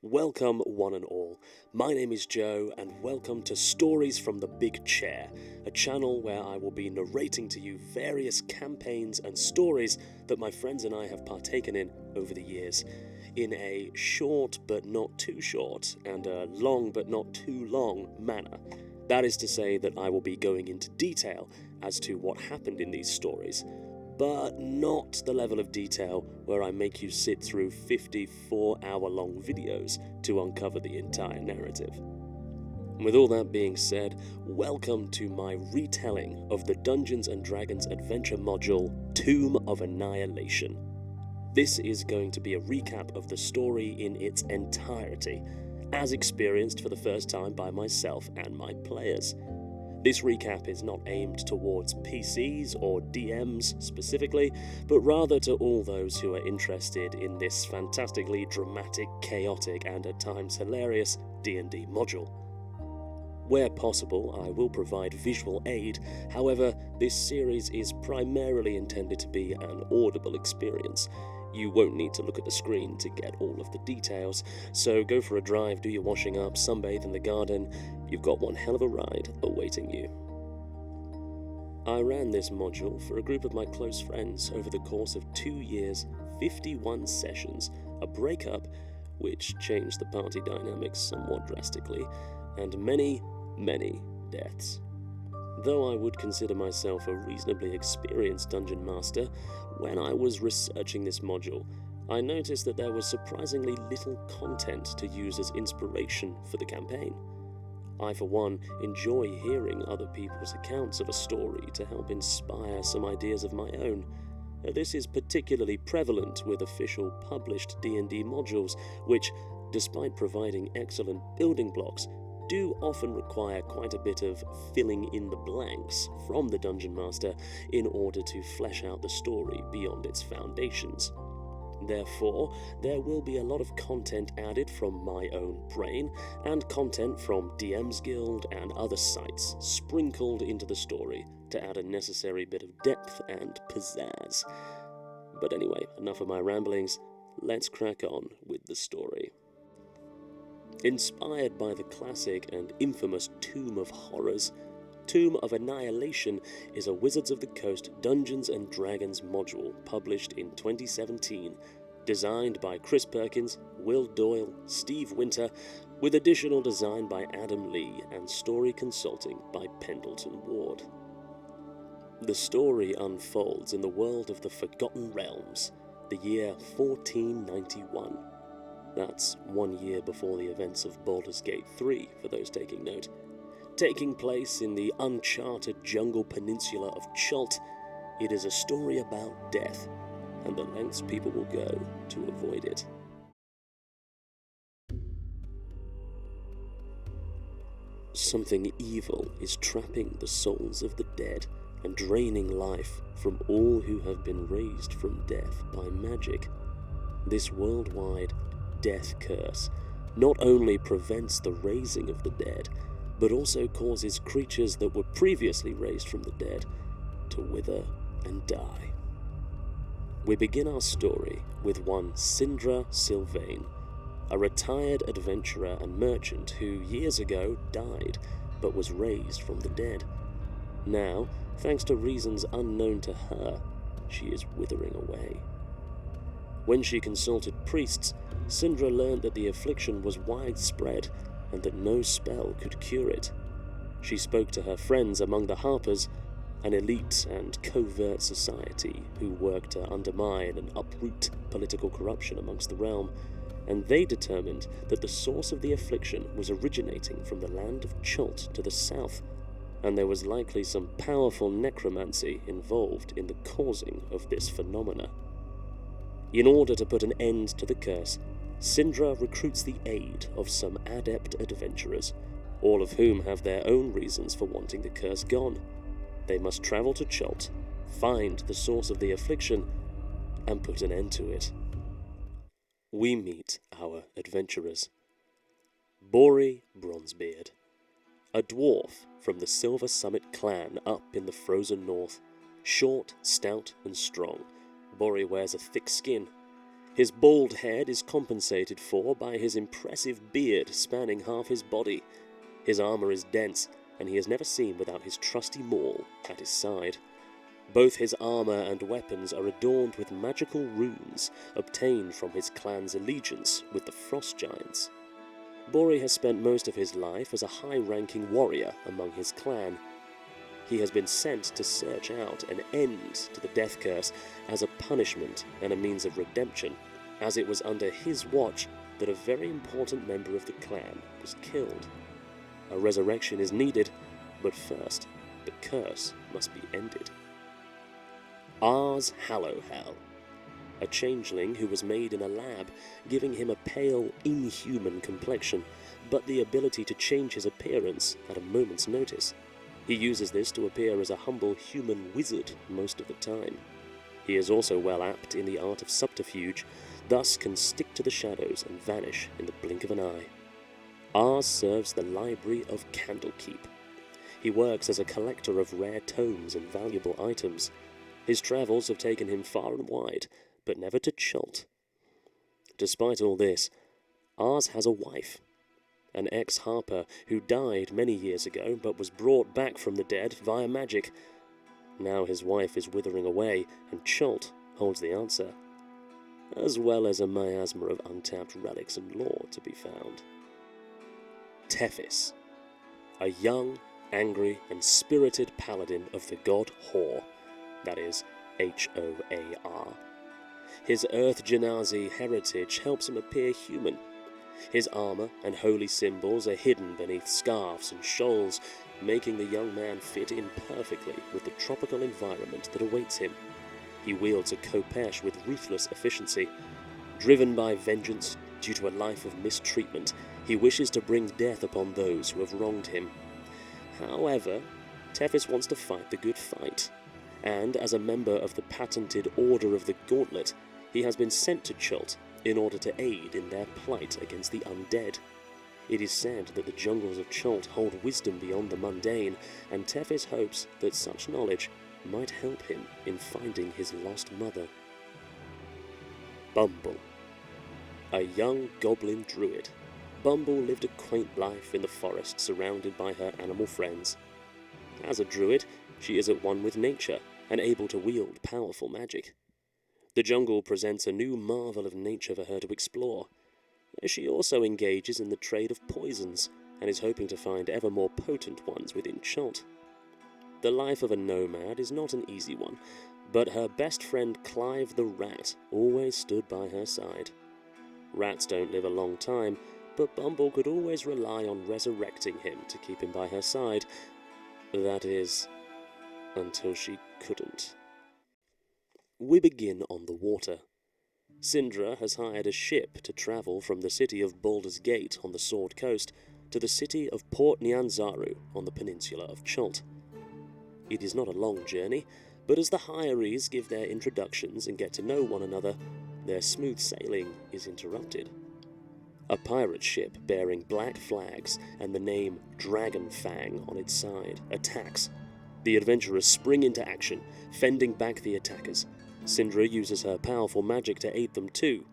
Welcome one and all. My name is Joe and welcome to Stories from the Big Chair, a channel where I will be narrating to you various campaigns and stories that my friends and I have partaken in over the years, in a short but not too short and a long but not too long manner. That is to say that I will be going into detail as to what happened in these stories, but not the level of detail where I make you sit through 54-hour-long videos to uncover the entire narrative. With all that being said, welcome to my retelling of the Dungeons & Dragons adventure module, Tomb of Annihilation. This is going to be a recap of the story in its entirety, as experienced for the first time by myself and my players. This recap is not aimed towards PCs or DMs specifically, but rather to all those who are interested in this fantastically dramatic, chaotic, and at times hilarious D&D module. Where possible, I will provide visual aid, however, this series is primarily intended to be an audible experience. You won't need to look at the screen to get all of the details, so go for a drive, do your washing up, sunbathe in the garden. You've got one hell of a ride awaiting you. I ran this module for a group of my close friends over the course of 2 years, 51 sessions, a breakup which changed the party dynamics somewhat drastically, and many, many deaths. Though I would consider myself a reasonably experienced dungeon master, when I was researching this module, I noticed that there was surprisingly little content to use as inspiration for the campaign. I, for one, enjoy hearing other people's accounts of a story to help inspire some ideas of my own. This is particularly prevalent with official published D&D modules, which, despite providing excellent building blocks, do often require quite a bit of filling in the blanks from the Dungeon Master in order to flesh out the story beyond its foundations. Therefore, there will be a lot of content added from my own brain, and content from DM's Guild and other sites sprinkled into the story to add a necessary bit of depth and pizzazz. But anyway, enough of my ramblings, let's crack on with the story. Inspired by the classic and infamous Tomb of Horrors, Tomb of Annihilation is a Wizards of the Coast Dungeons & Dragons module published in 2017, designed by Chris Perkins, Will Doyle, Steve Winter, with additional design by Adam Lee and story consulting by Pendleton Ward. The story unfolds in the world of the Forgotten Realms, the year 1491. That's 1 year before the events of Baldur's Gate 3, for those taking note. Taking place in the uncharted jungle peninsula of Chult, it is a story about death, and the lengths people will go to avoid it. Something evil is trapping the souls of the dead and draining life from all who have been raised from death by magic. This worldwide death curse not only prevents the raising of the dead, but also causes creatures that were previously raised from the dead to wither and die. We begin our story with one Sindra Sylvain, a retired adventurer and merchant who years ago died but was raised from the dead. Now, thanks to reasons unknown to her, she is withering away. When she consulted priests, Sindra learned that the affliction was widespread and that no spell could cure it. She spoke to her friends among the Harpers, an elite and covert society who worked to undermine and uproot political corruption amongst the realm, and they determined that the source of the affliction was originating from the land of Chult to the south, and there was likely some powerful necromancy involved in the causing of this phenomena. In order to put an end to the curse, Sindra recruits the aid of some adept adventurers, all of whom have their own reasons for wanting the curse gone. They must travel to Chult, find the source of the affliction, and put an end to it. We meet our adventurers. Bori Bronzebeard, a dwarf from the Silver Summit clan up in the frozen north, short, stout, and strong. Bori wears a thick skin. His bald head is compensated for by his impressive beard spanning half his body. His armor is dense, and he is never seen without his trusty maul at his side. Both his armor and weapons are adorned with magical runes obtained from his clan's allegiance with the Frost Giants. Bori has spent most of his life as a high-ranking warrior among his clan. He has been sent to search out an end to the death curse as a punishment and a means of redemption, as it was under his watch that a very important member of the clan was killed. A resurrection is needed, but first, the curse must be ended. Ars Hallowhell, a changeling who was made in a lab, giving him a pale, inhuman complexion, but the ability to change his appearance at a moment's notice. He uses this to appear as a humble human wizard most of the time. He is also well apt in the art of subterfuge, thus can stick to the shadows and vanish in the blink of an eye. Ars serves the Library of Candlekeep. He works as a collector of rare tomes and valuable items. His travels have taken him far and wide, but never to Chult. Despite all this, Ars has a wife, an ex-harper who died many years ago but was brought back from the dead via magic. Now his wife is withering away, and Chult holds the answer, as well as a miasma of untapped relics and lore to be found. Tethys, a young, angry, and spirited paladin of the god Hor, that is, H-O-A-R. His Earth Genasi heritage helps him appear human. His armor and holy symbols are hidden beneath scarves and shawls, making the young man fit in perfectly with the tropical environment that awaits him. He wields a khopesh with ruthless efficiency. Driven by vengeance due to a life of mistreatment, he wishes to bring death upon those who have wronged him. However, Tethys wants to fight the good fight, and as a member of the patented Order of the Gauntlet, he has been sent to Chult in order to aid in their plight against the undead. It is said that the jungles of Chult hold wisdom beyond the mundane, and Tethys hopes that such knowledge might help him in finding his lost mother. Bumble, a young goblin druid. Bumble lived a quaint life in the forest surrounded by her animal friends. As a druid, she is at one with nature and able to wield powerful magic. The jungle presents a new marvel of nature for her to explore. She also engages in the trade of poisons and is hoping to find ever more potent ones within Chult. The life of a nomad is not an easy one, but her best friend Clive the Rat always stood by her side. Rats don't live a long time, but Bumble could always rely on resurrecting him to keep him by her side. That is, until she couldn't. We begin on the water. Sindra has hired a ship to travel from the city of Baldur's Gate on the Sword Coast to the city of Port Nyanzaru on the peninsula of Chult. It is not a long journey, but as the hirees give their introductions and get to know one another, their smooth sailing is interrupted. A pirate ship bearing black flags and the name Dragon Fang on its side attacks. The adventurers spring into action, fending back the attackers. Sindra uses her powerful magic to aid them too.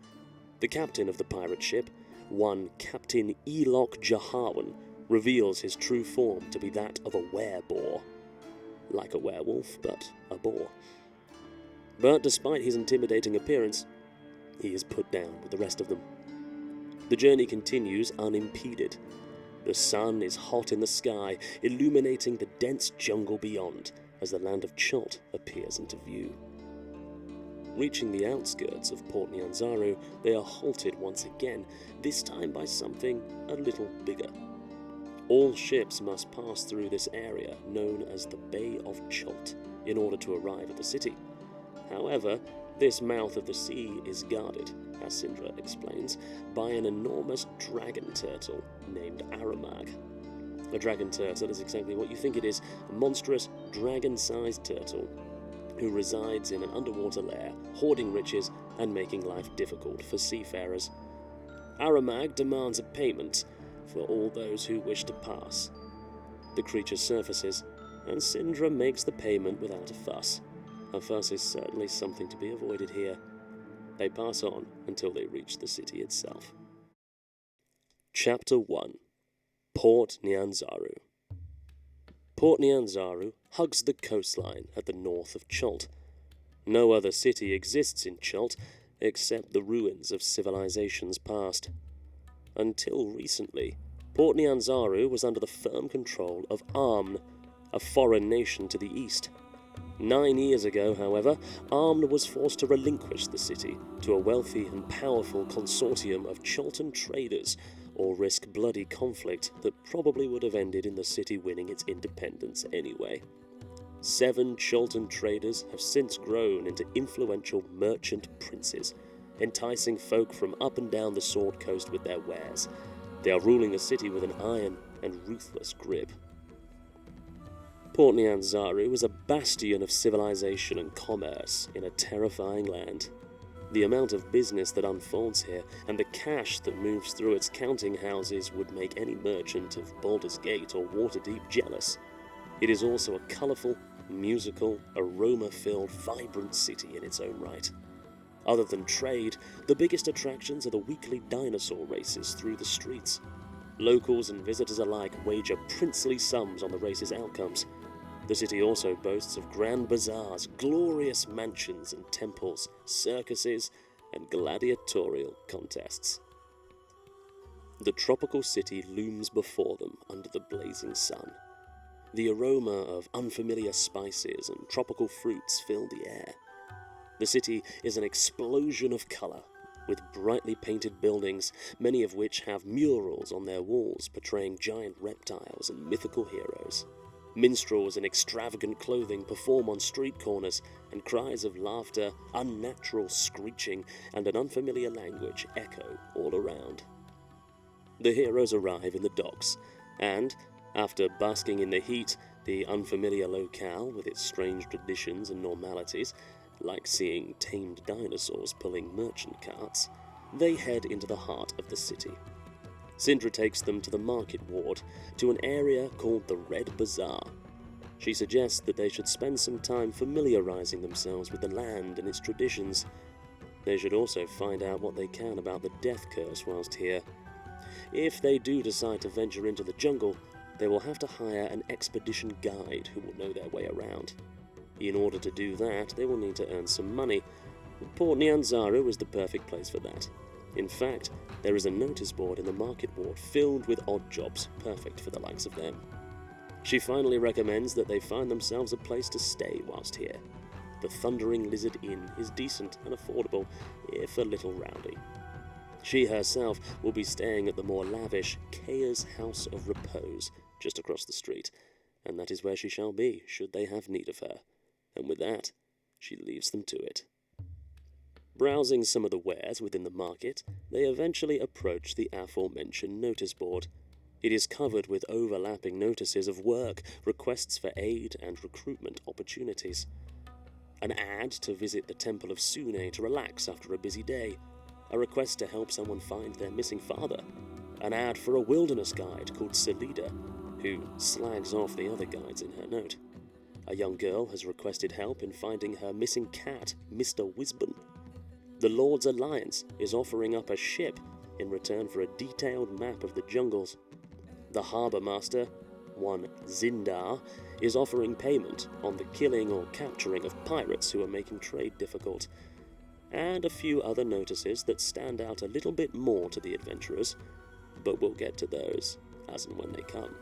The captain of the pirate ship, one Captain Elok Jahawan, reveals his true form to be that of a wereboar. Like a werewolf, but a boar. But despite his intimidating appearance, he is put down with the rest of them. The journey continues unimpeded. The sun is hot in the sky, illuminating the dense jungle beyond as the land of Chult appears into view. Reaching the outskirts of Port Nyanzaru, they are halted once again, this time by something a little bigger. All ships must pass through this area known as the Bay of Chult in order to arrive at the city. However, this mouth of the sea is guarded, as Sindra explains, by an enormous dragon turtle named Aramag. A dragon turtle is exactly what you think it is, a monstrous, dragon-sized turtle who resides in an underwater lair, hoarding riches and making life difficult for seafarers. Aramag demands a payment for all those who wish to pass. The creature surfaces, and Sindra makes the payment without a fuss. A fuss is certainly something to be avoided here. They pass on until they reach the city itself. Chapter 1. Port Nyanzaru. Port Nyanzaru hugs the coastline at the north of Chult. No other city exists in Chult except the ruins of civilizations past. Until recently, Port Nyanzaru was under the firm control of Amn, a foreign nation to the east. 9 years ago, however, Amn was forced to relinquish the city to a wealthy and powerful consortium of Chultan traders, or risk bloody conflict that probably would have ended in the city winning its independence anyway. 7 Chultan traders have since grown into influential merchant princes, enticing folk from up and down the Sword Coast with their wares. They are ruling the city with an iron and ruthless grip. Port Nyanzaru is a bastion of civilization and commerce in a terrifying land. The amount of business that unfolds here and the cash that moves through its counting houses would make any merchant of Baldur's Gate or Waterdeep jealous. It is also a colourful, musical, aroma-filled, vibrant city in its own right. Other than trade, the biggest attractions are the weekly dinosaur races through the streets. Locals and visitors alike wager princely sums on the races' outcomes. The city also boasts of grand bazaars, glorious mansions and temples, circuses, and gladiatorial contests. The tropical city looms before them under the blazing sun. The aroma of unfamiliar spices and tropical fruits fill the air. The city is an explosion of colour, with brightly painted buildings, many of which have murals on their walls portraying giant reptiles and mythical heroes. Minstrels in extravagant clothing perform on street corners, and cries of laughter, unnatural screeching, and an unfamiliar language echo all around. The heroes arrive in the docks, and, after basking in the heat, the unfamiliar locale with its strange traditions and normalities, like seeing tamed dinosaurs pulling merchant carts, they head into the heart of the city. Sindra takes them to the market ward, to an area called the Red Bazaar. She suggests that they should spend some time familiarizing themselves with the land and its traditions. They should also find out what they can about the death curse whilst here. If they do decide to venture into the jungle, they will have to hire an expedition guide who will know their way around. In order to do that, they will need to earn some money. Port Nyanzaru is the perfect place for that. In fact, there is a notice board in the market ward filled with odd jobs, perfect for the likes of them. She finally recommends that they find themselves a place to stay whilst here. The Thundering Lizard Inn is decent and affordable, if a little rowdy. She herself will be staying at the more lavish Kaya's House of Repose, just across the street, and that is where she shall be, should they have need of her. And with that, she leaves them to it. Browsing some of the wares within the market, they eventually approach the aforementioned notice board. It is covered with overlapping notices of work, requests for aid, and recruitment opportunities. An ad to visit the Temple of Sune to relax after a busy day. A request to help someone find their missing father. An ad for a wilderness guide called Selida, who slags off the other guides in her note. A young girl has requested help in finding her missing cat, Mr. Wisbon. The Lord's Alliance is offering up a ship in return for a detailed map of the jungles. The harbour master, one Zindar, is offering payment on the killing or capturing of pirates who are making trade difficult. And a few other notices that stand out a little bit more to the adventurers, but we'll get to those as and when they come.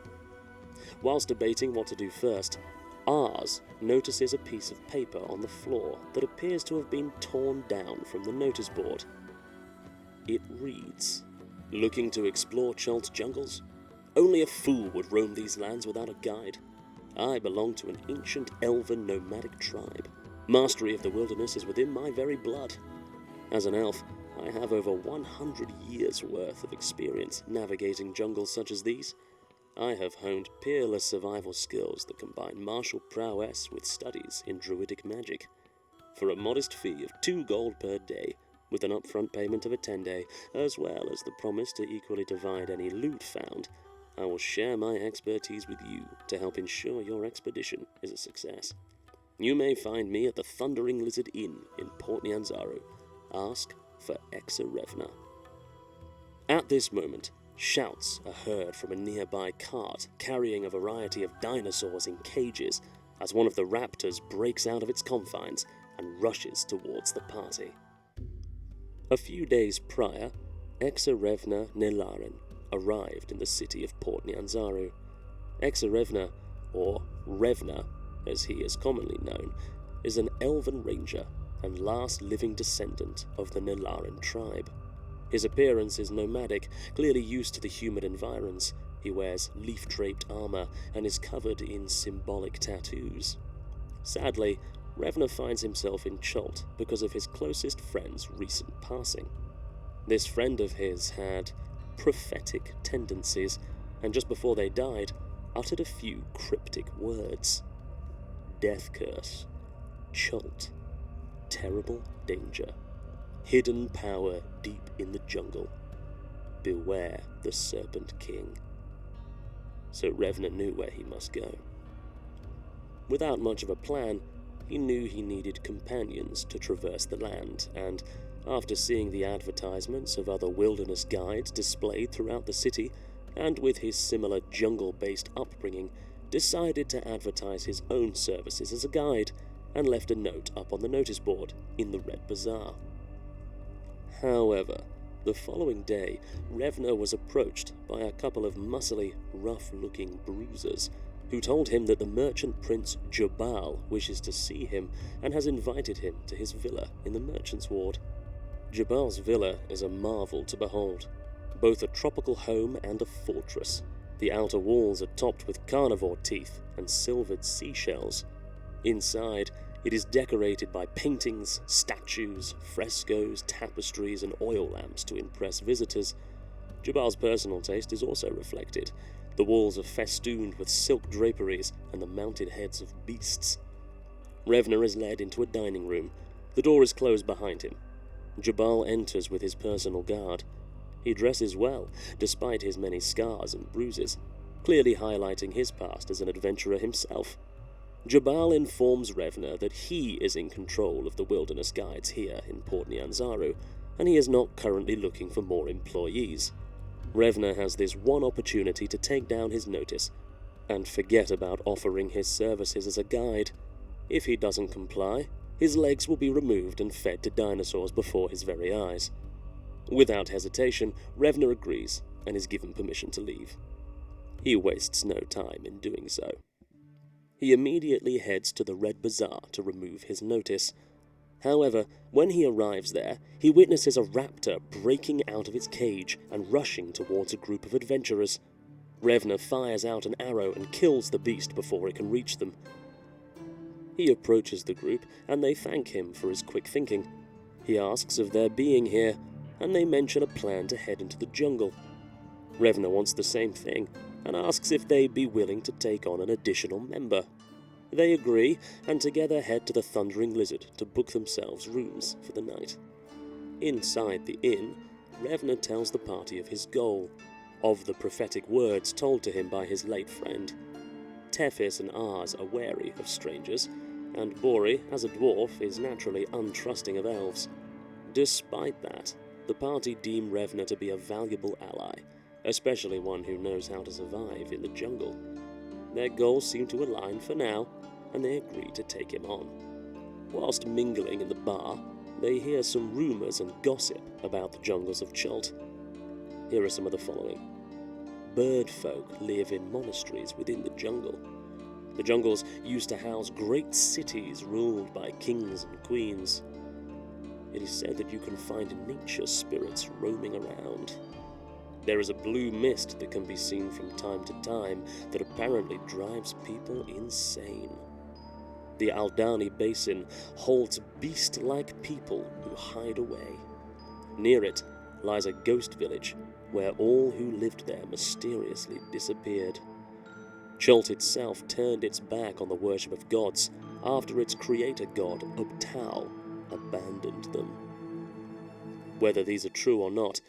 Whilst debating what to do first, Ars notices a piece of paper on the floor that appears to have been torn down from the notice board. It reads, "Looking to explore Chult jungles? Only a fool would roam these lands without a guide. I belong to an ancient elven nomadic tribe. Mastery of the wilderness is within my very blood. As an elf, I have over 100 years' worth of experience navigating jungles such as these. I have honed peerless survival skills that combine martial prowess with studies in druidic magic. For a modest fee of 2 gold per day, with an upfront payment of a 10-day, as well as the promise to equally divide any loot found, I will share my expertise with you to help ensure your expedition is a success. You may find me at the Thundering Lizard Inn in Port Nyanzaru. ask for Revna. At this moment, shouts are heard from a nearby cart carrying a variety of dinosaurs in cages as one of the raptors breaks out of its confines and rushes towards the party. A few days prior, Revna Nelarin arrived in the city of Port Nyanzaru. Revna, or Revna as he is commonly known, is an elven ranger and last living descendant of the Nelarin tribe. His appearance is nomadic, clearly used to the humid environs. He wears leaf-draped armor and is covered in symbolic tattoos. Sadly, Revna finds himself in Chult because of his closest friend's recent passing. This friend of his had prophetic tendencies, and just before they died, uttered a few cryptic words. Death curse, Chult, terrible danger, hidden power deep in the jungle. Beware the Serpent King. So Revna knew where he must go. Without much of a plan, he knew he needed companions to traverse the land, and after seeing the advertisements of other wilderness guides displayed throughout the city, and with his similar jungle-based upbringing, decided to advertise his own services as a guide, and left a note up on the notice board in the Red Bazaar. However, the following day, Revna was approached by a couple of muscly, rough-looking bruisers who told him that the merchant prince Jabal wishes to see him and has invited him to his villa in the merchant's ward. Jabal's villa is a marvel to behold, both a tropical home and a fortress. The outer walls are topped with carnivore teeth and silvered seashells. Inside, it is decorated by paintings, statues, frescoes, tapestries, and oil lamps to impress visitors. Jabal's personal taste is also reflected. The walls are festooned with silk draperies and the mounted heads of beasts. Revna is led into a dining room. The door is closed behind him. Jabal enters with his personal guard. He dresses well, despite his many scars and bruises, clearly highlighting his past as an adventurer himself. Jabal informs Revna that he is in control of the wilderness guides here in Port Nyanzaru, and he is not currently looking for more employees. Revna has this one opportunity to take down his notice and forget about offering his services as a guide. If he doesn't comply, his legs will be removed and fed to dinosaurs before his very eyes. Without hesitation, Revna agrees and is given permission to leave. He wastes no time in doing so. He immediately heads to the Red Bazaar to remove his notice. However, when he arrives there, he witnesses a raptor breaking out of its cage and rushing towards a group of adventurers. Revna fires out an arrow and kills the beast before it can reach them. He approaches the group, and they thank him for his quick thinking. He asks of their being here, and they mention a plan to head into the jungle. Revna wants the same thing, and asks if they'd be willing to take on an additional member. They agree, and together head to the Thundering Lizard to book themselves rooms for the night. Inside the inn, Revna tells the party of his goal, of the prophetic words told to him by his late friend. Tethys and Ars are wary of strangers, and Bori, as a dwarf, is naturally untrusting of elves. Despite that, the party deem Revna to be a valuable ally, especially one who knows how to survive in the jungle. Their goals seem to align for now, and they agree to take him on. Whilst mingling in the bar, they hear some rumors and gossip about the jungles of Chult. Here are some of the following. Bird folk live in monasteries within the jungle. The jungles used to house great cities ruled by kings and queens. It is said that you can find nature spirits roaming around. There is a blue mist that can be seen from time to time that apparently drives people insane. The Aldani Basin holds beast-like people who hide away. Near it lies a ghost village where all who lived there mysteriously disappeared. Chult itself turned its back on the worship of gods after its creator god, Ubtao, abandoned them. Whether these are true or not,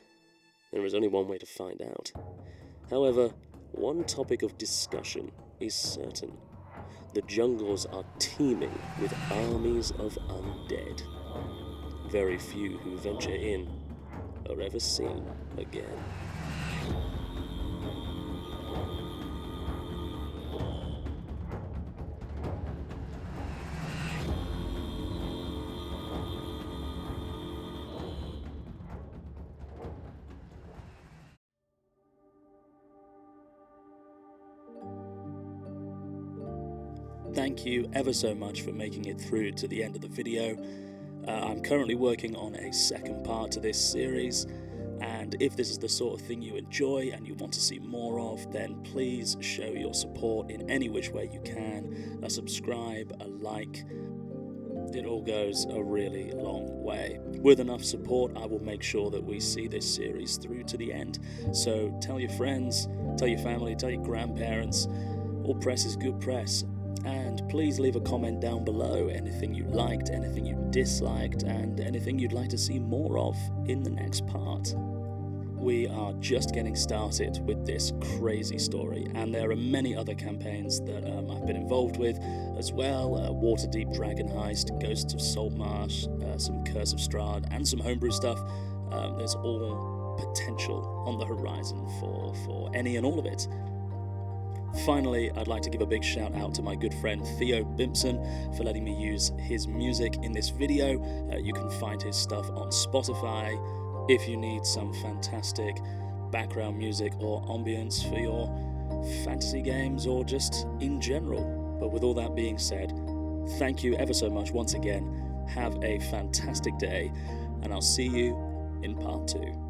there is only one way to find out. However, one topic of discussion is certain. The jungles are teeming with armies of undead. very few who venture in are ever seen again. Thank you ever so much for making it through to the end of the video. I'm currently working on a second part to this series, and if this is the sort of thing you enjoy and you want to see more of, then please show your support in any which way you can. A subscribe, a like, it all goes a really long way. With enough support, I will make sure that we see this series through to the end. So tell your friends, tell your family, tell your grandparents, all press is good press. And please leave a comment down below, anything you liked, anything you disliked, and anything you'd like to see more of in the next part. We are just getting started with this crazy story, and there are many other campaigns that I've been involved with as well. Waterdeep Dragon Heist, Ghosts of Saltmarsh, some Curse of Strahd, and some homebrew stuff. There's all potential on the horizon for any and all of it. Finally, I'd like to give a big shout out to my good friend Theo Bimpson for letting me use his music in this video. You can find his stuff on Spotify if you need some fantastic background music or ambience for your fantasy games or just in general. But with all that being said, thank you ever so much once again. Have a fantastic day, and I'll see you in part 2.